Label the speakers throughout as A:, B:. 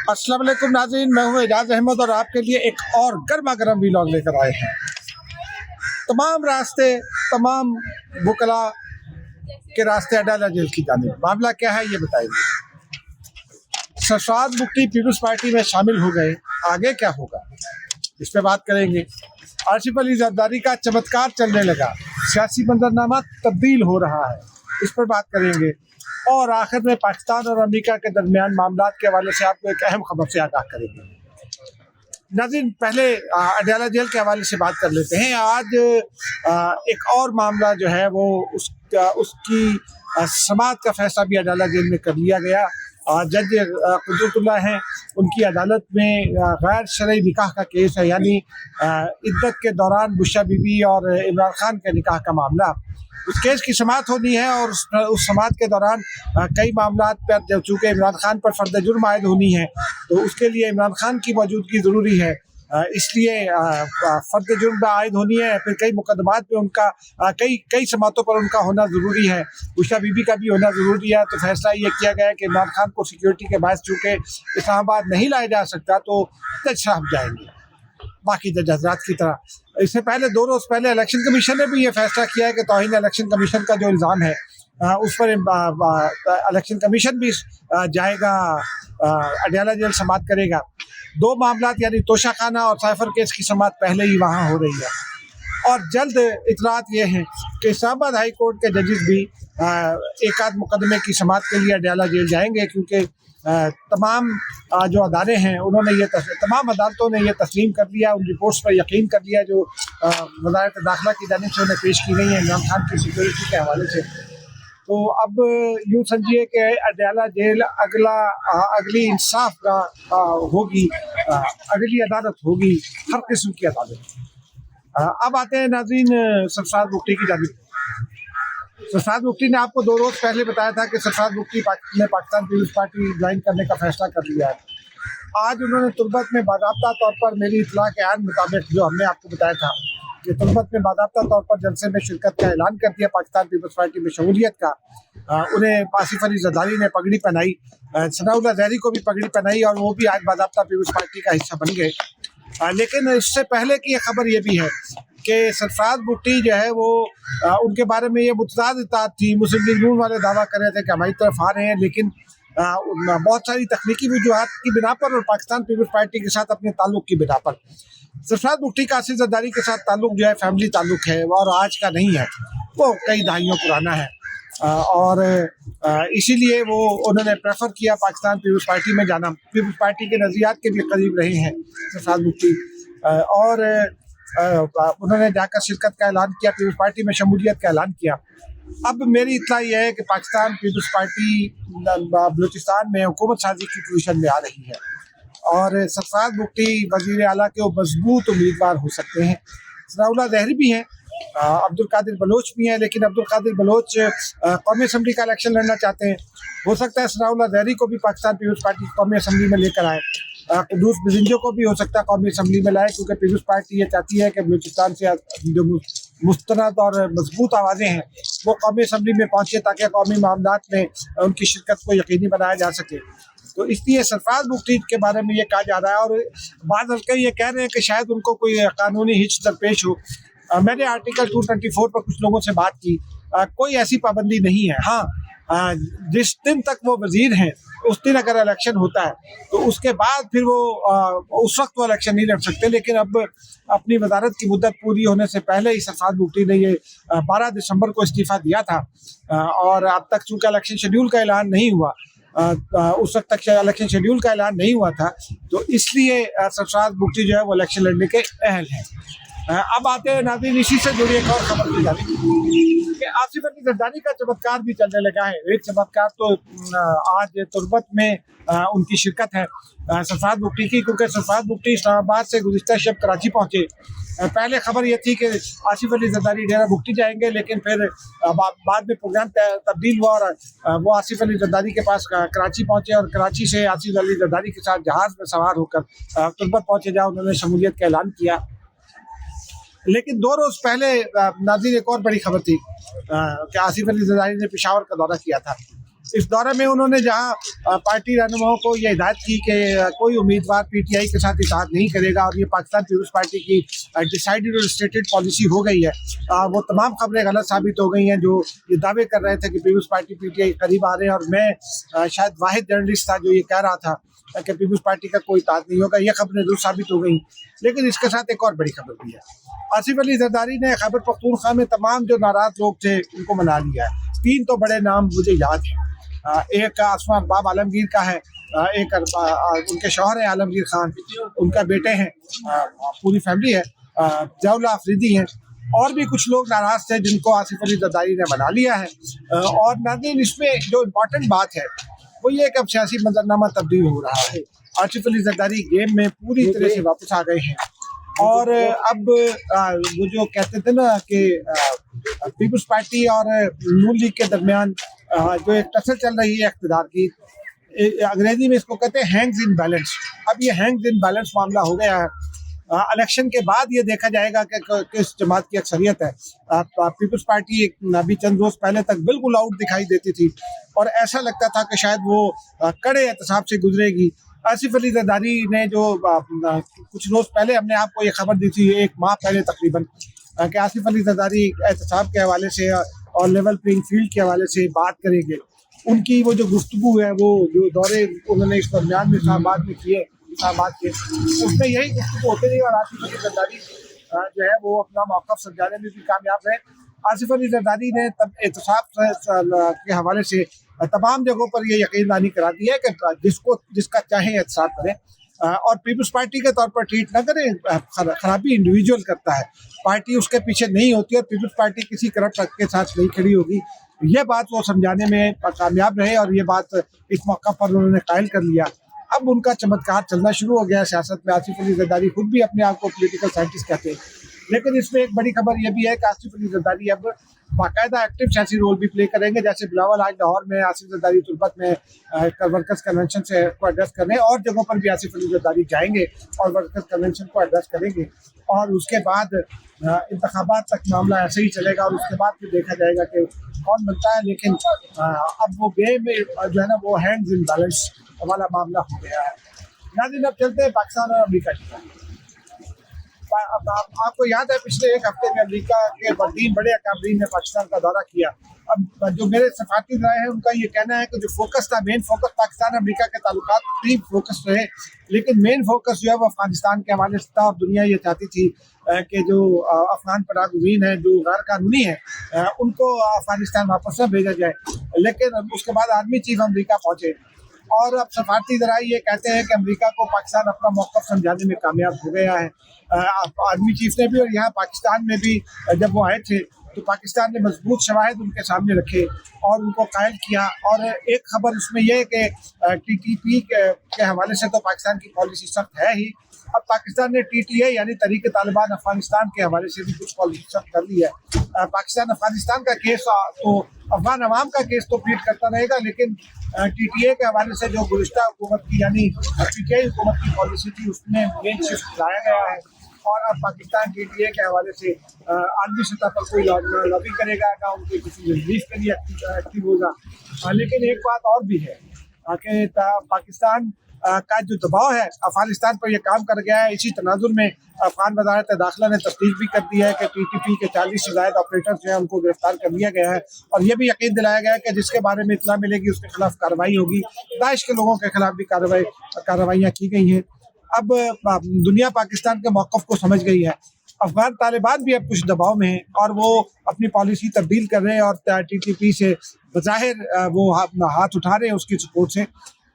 A: अस्सलाम वालेकुम नाज़रीन, मैं हूँ एजाज अहमद और आपके लिए एक और गर्मा गर्म वीलॉग लेकर आए हैं। तमाम रास्ते, तमाम वकला के रास्ते अडाला जेल की जानिब। मामला क्या है ये बताएंगे। सरफराज बुट्टी पीपल्स पार्टी में शामिल हो गए, आगे क्या होगा इस पे बात करेंगे। आसिफ अली जरदारी का चमत्कार चलने लगा, सियासी मंजरनामा तब्दील हो रहा है, इस पर बात करेंगे। और आखिर में पाकिस्तान और अमेरिका के दरमियान मामलात के हवाले से आपको एक अहम खबर से आगाह करेंगे। नाज़रीन, पहले अडाला जेल के हवाले से बात कर लेते हैं। आज एक और मामला जो है वो उसकी समाअत का फैसला भी अडाला जेल में कर लिया गया। जज कुदरतुल्लाह हैं, उनकी अदालत में गैर शरई निकाह का केस है, यानी इद्दत के दौरान बुशरा बीबी और इमरान खान के निकाह का मामला। उस केस की समाअत होनी है और उस समाअत के दौरान कई मामलात पर चूँकि इमरान खान पर फर्द जुर्म आयद होनी है तो उसके लिए इमरान खान की मौजूदगी ज़रूरी है। इसलिए फर्द जुर्म आयद होनी है, फिर कई मुकदमात में उनका कई समातों पर उनका होना ज़रूरी है, बुशरा बीबी का भी होना ज़रूरी है। तो फैसला ये किया गया है कि इमरान खान को सिक्योरिटी के बायस चूँकि इस्लामाबाद नहीं लाया जा सकता तो जज साहब जाएंगे बाकी जज हज़रात की तरह। इससे पहले 2 रोज़ पहले इलेक्शन कमीशन ने भी ये फैसला किया है कि तौहीन इलेक्शन कमीशन का जो इल्ज़ाम है उस पर इलेक्शन कमीशन भी जाएगा, अडाला जेल समाअत करेगा। 2 मामलात यानी तोशा खाना और साइफर केस की समाअत पहले ही वहाँ हो रही है। और जल्द इतलात ये हैं कि इस्लामाबाद हाई कोर्ट के जजेस भी एक आध मुकदमे की समाअत के लिए अडाला जेल जाएंगे, क्योंकि तमाम जो अदारे हैं उन्होंने तमाम अदालतों ने ये तस्लीम कर लिया, उन रिपोर्ट्स पर यकीन कर लिया जो वज़ारत दाखिला की जानिब से उन्हें पेश की गई है इमरान खान की सिक्योरिटी के हवाले से। तो अब यूँ समझिए कि अडाला जेल अगली इंसाफ का होगी, अगली अदालत होगी, हर किस्म की अदालत। अब आते हैं नाज़रीन सरफराज बुट्टी की जानिब। सरफराज बुट्टी ने आपको 2 रोज़ पहले बताया था कि सरफराज बुट्टी ने पाकिस्तान पीपल्स पार्टी ज्वाइन करने का फैसला कर लिया है। आज उन्होंने तुर्बत में बाज़ाब्ता तौर पर, मेरी इत्तला के आन मुताबिक जो हमने आपको बताया था कि तुर्बत में बाज़ाब्ता तौर पर जलसे में शिरकत का ऐलान कर दिया पाकिस्तान पीपल्स पार्टी में शमूलियत का। उन्हें आसिफ अली जरदारी ने पगड़ी पहनाई, सनाउल्लाह ज़हरी को भी पगड़ी पहनाई और वो भी आज बाज़ाब्ता पीपल्स पार्टी का हिस्सा बन गए। लेकिन इससे पहले की खबर ये भी है कि सरफराज बुट्टी जो है वो उनके बारे में ये मुतज़ाद इत्तलात थी। मुस्लिम लीग नून वाले दावा कर रहे थे कि हमारी तरफ आ रहे हैं, लेकिन बहुत सारी तकनीकी वजूहात की बिना पर और पाकिस्तान पीपल्स पार्टी के साथ अपने ताल्लुक़ की बिना पर सरफराज बुट्टी का आसिफ जरदारी के साथ ताल्लुक़ जो है फैमिली ताल्लुक़ है और आज का नहीं है, वो कई दहाइयों पुराना है। और इसीलिए वो उन्होंने प्रेफर किया पाकिस्तान पीपल्स पार्टी में जाना। पीपल्स पार्टी के नज़रियात के भी करीब रहे हैं सरफराज बुट्टी और उन्होंने जाकर शिरकत का ऐलान किया, पीपल्स पार्टी में शमूलियत का ऐलान किया। अब मेरी इत्तला यह है कि पाकिस्तान पीपल्स पार्टी बलूचिस्तान में हुकूमत साजी की पोजीशन में आ रही है और सरफराज बुट्टी वज़ीर आला के वो मजबूत उम्मीदवार हो सकते हैं। सनाउल्लाह ज़हरी भी हैं, अब्दुल कादिर बलोच भी हैं, लेकिन अब्दुल कादिर बलोच कौमी असम्बली का इलेक्शन लड़ना चाहते हैं। हो सकता है सनाउल्लाह ज़हरी को भी पाकिस्तान पीपल्स पार्टी कौमी असम्बली में लेकर आए। कुद्दूस बिजिंजो को भी हो सकता है कौमी असम्बली में लाए, क्योंकि पीपल्स पार्टी ये चाहती है कि बलूचिस्तान से जो मुस्तनद और मजबूत आवाज़ें हैं वो कौमी असम्बली में पहुँचे ताकि कौमी मामलात में उनकी शिरकत को यकीनी बनाया जा सके। तो इसलिए सरफराज बुट्टी के बारे में ये कहा जा रहा है और बाद हल्के ये कह रहे हैं कि शायद उनको कोई कानूनी हिच दरपेश हो। मैंने आर्टिकल 224 पर कुछ लोगों से बात की, कोई ऐसी पाबंदी नहीं है। हाँ, जिस दिन तक वो वज़ीर हैं उस दिन अगर इलेक्शन होता है तो उसके बाद फिर वो उस वक्त वो इलेक्शन नहीं लड़ सकते, लेकिन अब अपनी वज़ारत की मुद्दत पूरी होने से पहले ही सरफराज बुट्टी ने ये 12 दिसंबर को इस्तीफ़ा दिया था और अब तक चूँकि इलेक्शन शेड्यूल का ऐलान नहीं हुआ, उस वक्त तक इलेक्शन शेड्यूल का ऐलान नहीं हुआ था, तो इसलिए सरफराज बुट्टी जो है वो इलेक्शन लड़ने के अहल हैं। अब आते हैं नाज़रीन इसी से जुड़ी एक और खबर की जानी कि आसिफ अली जरदारी का चमत्कार भी चलने लगा है। एक चमत्कार तो आज तुर्बत में उनकी शिरकत है सरफराज बुट्टी की, क्योंकि सरफराज बुट्टी इस्लामाबाद से गुज़िश्ता शब कराची पहुँचे। पहले खबर ये थी कि आसिफ अली जरदारी डेरा बुट्टी जाएंगे, लेकिन फिर बाद में प्रोग्राम तब्दील हुआ और वो आसिफ अली जरदारी के पास कराची पहुँचे और कराची से आसिफ अली जरदारी के साथ जहाज़ में सवार होकर तुर्बत पहुँचे, जहाँ उन्होंने शमूलियत का ऐलान किया। लेकिन 2 रोज़ पहले नाज़रीन एक और बड़ी खबर थी कि आसिफ अली जरदारी ने पेशावर का दौरा किया था इस दौरे में उन्होंने जहां पार्टी रहनुमाओं को ये हिदायत की कि कोई उम्मीदवार पीटीआई के साथ इत्तेहाद नहीं करेगा और ये पाकिस्तान पीपल्स पार्टी की डिसाइडेड और स्टेटेड पॉलिसी हो गई है, वो तमाम खबरें गलत साबित हो गई हैं जो ये दावे कर रहे थे कि पीपल्स पार्टी पीटीआई करीब आ रहे हैं। और मैं शायद वाहिद जर्नलिस्ट था जो ये कह रहा था कि पीपल्स पार्टी का कोई इत्तेहाद नहीं होगा। ये खबरें दुरुस्त साबित हो गई। लेकिन इसके साथ एक और बड़ी खबर भी है। आसिफ अली जरदारी ने खैबर पख्तूनख्वा में तमाम जो नाराज लोग थे उनको मना लिया है। 3 तो बड़े नाम मुझे याद हैं। एक आसमा बाब आलमगीर का है, एक उनके शौहर हैं आलमगीर खान, उनका बेटे हैं, पूरी फैमिली है, जौला अफरीदी हैं, और भी कुछ लोग नाराज थे जिनको आसिफ अली जरदारी ने मना लिया है। और नाज़रीन, इसमें जो इम्पोर्टेंट बात है वो ये कि अब सियासी मंजरनामा तब्दील हो रहा है। आसिफ अली जरदारी गेम में पूरी तरह से वापस आ गए हैं और अब वो जो कहते थे ना कि पीपल्स पार्टी और नून लीग के दरमियान जो एक टसल चल रही है इख्तिदार की, अंग्रेजी में इसको कहते हैं हैंग्स इन बैलेंस। अब ये हैंग्स इन बैलेंस मामला हो गया है। इलेक्शन के बाद ये देखा जाएगा कि किस जमात की अक्सरियत है। पीपल्स पार्टी अभी चंद रोज पहले तक बिल्कुल आउट दिखाई देती थी और ऐसा लगता था कि शायद वो कड़े एहतसाब से गुजरेगी। आसिफ अली जरदारी ने जो कुछ रोज पहले हमने आपको ये खबर दी थी, 1 माह पहले तकरीबन, कि आसिफ अली जरदारी एहतसाब के हवाले से और लेवल प्लेइंग फील्ड के हवाले से बात करेंगे। उनकी वो जो गुफ्तगू है, वो जो दौरे उन्होंने इस दरमियान में इस्लामाबाद में किए, इस्लामाबाद के, उसमें यही गुफ्तगू होते रही और आसिफ अली जरदारी जो है वो अपना मौक़िफ़ समझाने में भी कामयाब रहे। आसिफ अली जरदारी ने तब एहतसाब के हवाले से तमाम जगहों पर ये यकीनदानी करा दी है कि जिसका चाहे एहतसाब करें और पीपल्स पार्टी के तौर पर ट्रीट ना करें। खराबी इंडिविजुअल करता है, पार्टी उसके पीछे नहीं होती और पीपल्स पार्टी किसी करप्ट के साथ नहीं खड़ी होगी। ये बात वो समझाने में कामयाब रहे और ये बात इस मौका पर उन्होंने कायल कर लिया। अब उनका चमत्कार चलना शुरू हो गया सियासत में। आसिफ अली जरदारी खुद भी अपने आप को पॉलिटिकल साइंटिस्ट कहते हैं। लेकिन इसमें एक बड़ी खबर यह भी है कि आसिफ अली जरदारी अब बाकायदा एक्टिव सियासी रोल भी प्ले करेंगे। जैसे बिलावल आज लाहौर में आसिफ जरदारी तुर्बत में वर्कर्स कन्वेंशन से को एड्रेस करने, और जगहों पर भी आसिफ अली जरदारी जाएंगे और वर्कर्स कन्वेंशन को एड्रेस करेंगे। और उसके बाद इंतखाबात तक मामला ऐसे ही चलेगा और उसके बाद फिर देखा जाएगा कि कौन बनता है। लेकिन अब वो गेम जो है ना वो हैंड्स इन बैलेंस वाला मामला हो गया है। नाज़रीन, अब चलते हैं पाकिस्तान और अमेरिका की तरफ। अब आपको याद है पिछले 1 हफ्ते में अमेरिका के 3 बड़े अकामरीन ने पाकिस्तान का दौरा किया। अब जो मेरे सफारती राय है उनका ये कहना है कि जो फोकस था, मेन फोकस पाकिस्तान अमेरिका के ताल्लुकात भी फोकस रहे, लेकिन मेन फोकस जो है वो अफगानिस्तान के हवाले से था। और दुनिया ये चाहती थी कि जो अफगान पनाहगज़ीन हैं जो गैर कानूनी हैं उनको अफगानिस्तान वापस न भेजा जाए। लेकिन उसके बाद आर्मी चीफ अमेरिका पहुँचे और अब सफारती ज़राए ये कहते हैं कि अमेरिका को पाकिस्तान अपना मौक़िफ़ समझाने में कामयाब हो गया है। आर्मी चीफ ने भी और यहाँ पाकिस्तान में भी जब वो आए थे तो पाकिस्तान ने मजबूत शवाहिद उनके सामने रखे और उनको कायल किया। और एक खबर उसमें यह है कि TTP के हवाले से तो पाकिस्तान की पॉलिसी सख्त है ही। अब पाकिस्तान ने TTA यानी तहरीक तालिबान अफगानिस्तान के हवाले से भी कुछ पॉलिसी सख्त कर ली है। पाकिस्तान अफगानिस्तान का केस तो अफगान अवाम का केस तो फीट करता रहेगा, लेकिन TTA के हवाले से जो गुज़िश्ता हुकूमत की यानी PTI हुकूमत की पॉलिसी थी उसमें मेन शिफ्ट लाया गया है। और अब पाकिस्तान TTA के हवाले से आलमी सतह पर कोई लॉबिंग करेगा ना उनके किसी रिलीफ के लिए एक्टिव होगा। लेकिन एक बात और भी है कि पाकिस्तान का जो दबाव है अफगानिस्तान पर यह काम कर गया है। इसी तनाजुर में अफगान वज़ारत दाखिला ने तस्दीक भी कर दी है कि TTP के 40 से ज़ायद ऑपरेटर जो है उनको गिरफ्तार कर लिया गया है और यह भी यकीन दिलाया गया है कि जिसके बारे में इत्तला मिलेगी उसके खिलाफ कार्रवाई होगी। दाइश के लोगों के खिलाफ भी कार्रवाइयाँ की गई हैं। अब दुनिया पाकिस्तान के मौक़िफ़ को समझ गई है। अफगान तालिबान भी अब कुछ दबाव में हैं और वो अपनी पॉलिसी तब्दील कर रहे हैं और TTP से बज़ाहिर वो हाथ उठा रहे हैं उसकी सपोर्ट से।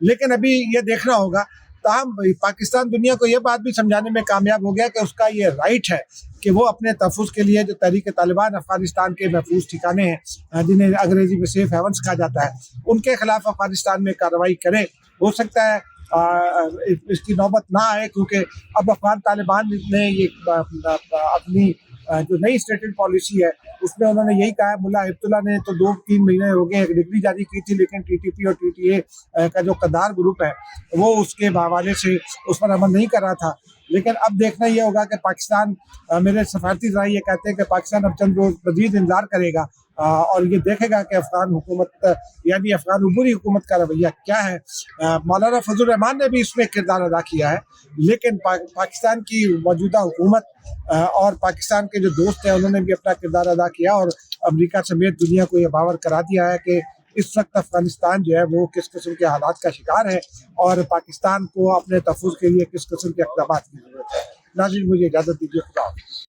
A: लेकिन अभी ये देखना होगा। ताहम पाकिस्तान दुनिया को ये बात भी समझाने में कामयाब हो गया कि उसका ये राइट है कि वो अपने तहफ़्फ़ुज़ के लिए जो तहरीक तालिबान अफ़गानिस्तान के महफूज ठिकाने हैं जिन्हें अंग्रेज़ी में सेफ हेवन्स कहा जाता है, उनके खिलाफ अफ़गानिस्तान में कार्रवाई करे। हो सकता है इसकी नौबत ना आए क्योंकि अब अफ़गान तालिबान ने ये अपनी जो नई स्टेटेड पॉलिसी है उसमें उन्होंने यही कहा है। मुल्ला हिब्तुल्लाह ने तो 2-3 महीने हो गए एक डिग्री जारी की थी, लेकिन TTP और TTA का जो कद्दार ग्रुप है वो उसके हवाले से उस पर अमल नहीं कर रहा था। लेकिन अब देखना ये होगा कि पाकिस्तान, मेरे सफारती राय ये कहते हैं कि पाकिस्तान अब चंद रोज़ मज़ीद इंतज़ार करेगा اور یہ دیکھے گا کہ افغان حکومت یعنی افغان عبوری حکومت کا رویہ کیا ہے. مولانا فضل الرحمان نے بھی اس میں کردار ادا کیا ہے، لیکن پاکستان کی موجودہ حکومت اور پاکستان کے جو دوست ہیں انہوں نے بھی اپنا کردار ادا کیا، اور امریکہ سمیت دنیا کو یہ باور کرا دیا ہے کہ اس وقت افغانستان جو ہے وہ کس قسم کے حالات کا شکار ہے اور پاکستان کو اپنے تحفظ کے لیے کس قسم کے اقدامات کی ضرورت ہے. ناظرین، مجھے اجازت دیجیے. خدا حافظ.